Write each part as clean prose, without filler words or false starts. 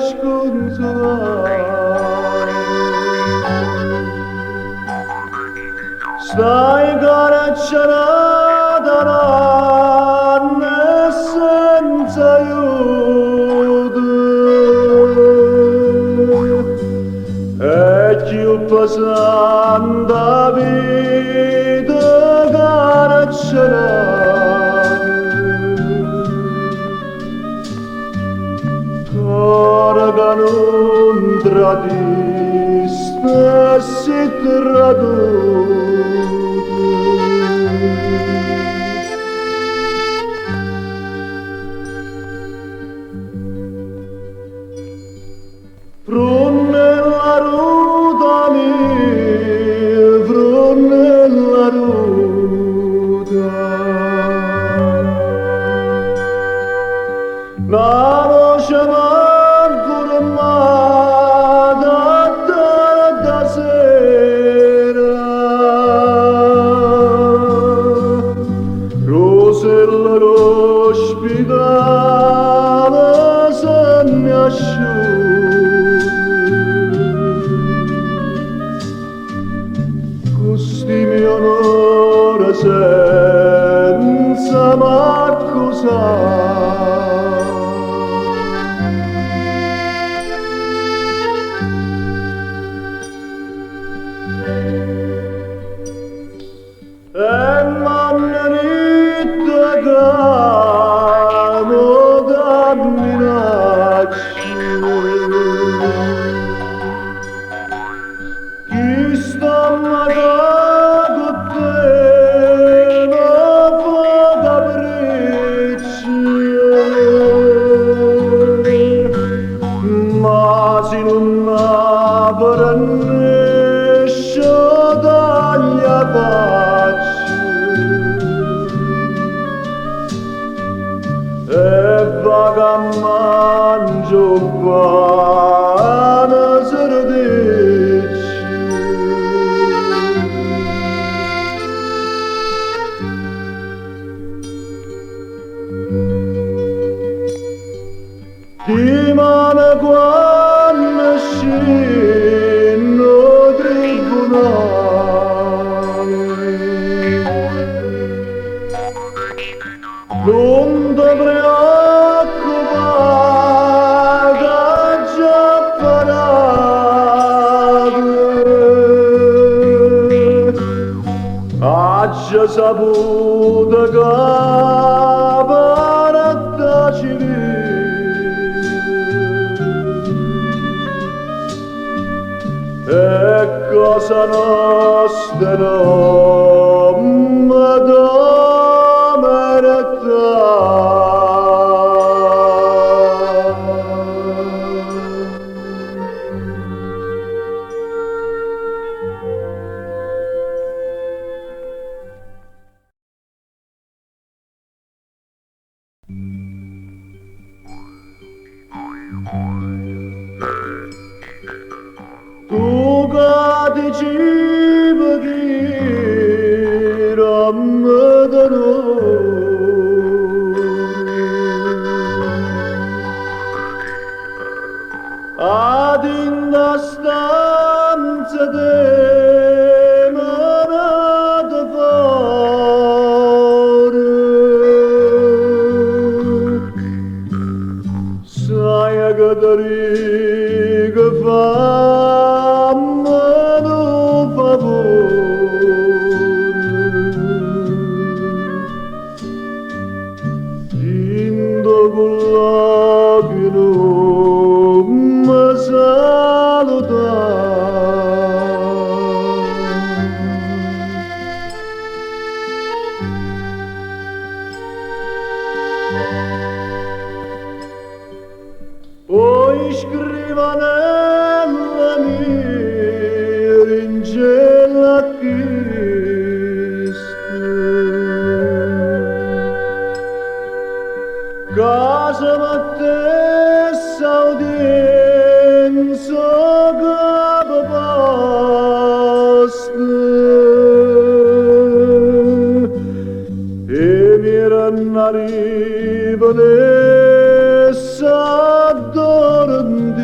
aşkın var. Stai caracciaran senza aiuto e più passando vita caracciaran cara che non tradiste si traduce. Brunella ruta mia, brunella ruta, la voce m'ancora da sera, rosella l'ospitale se ne asciuga. Questi miei onore senza m'accusare. E m'anneritte che mo camminacci chi sta amagato te non fa capricci ma se non aprennesce taglia facci e va che mangio pane serdicci. Dimane quando scendo tribunale non ti preoccupare che già parato ha già saputo che parata civile e cosa nostra non mi tu che dicevi che non mi ad in la stanza demonata fuori sai che ti riga fammi un favore indo con l'occhio mi poi scriva nella mia ringella casa battessa udienza capo posta e mi erano arrivano e s'addormentano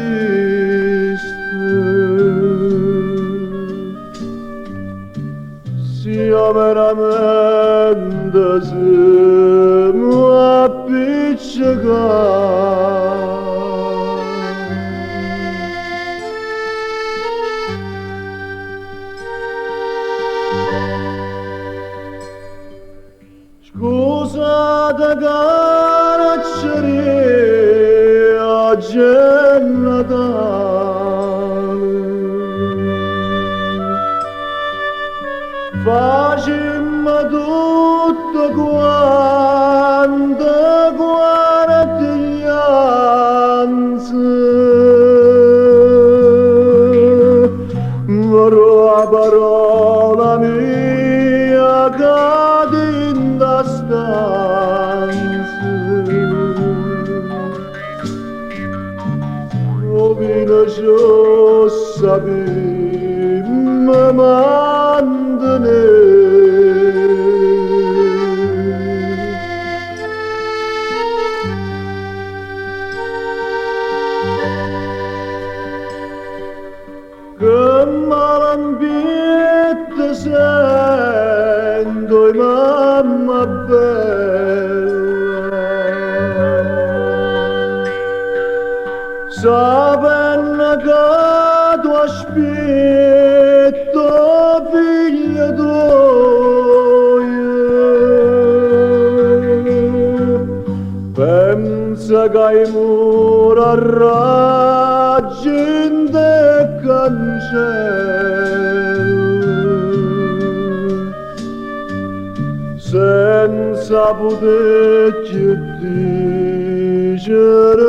Scusate carceri oggi è Natale, facemmo tutto quanto guardiglianze, però la parola mia cade in da stanza, ovino ciò sapemmo mantenere. Che malambiette sento, mamma bella, sapendo che tu aspetto figlia tua, pensa che hai mura raggiunte cancello, senza poterci dicere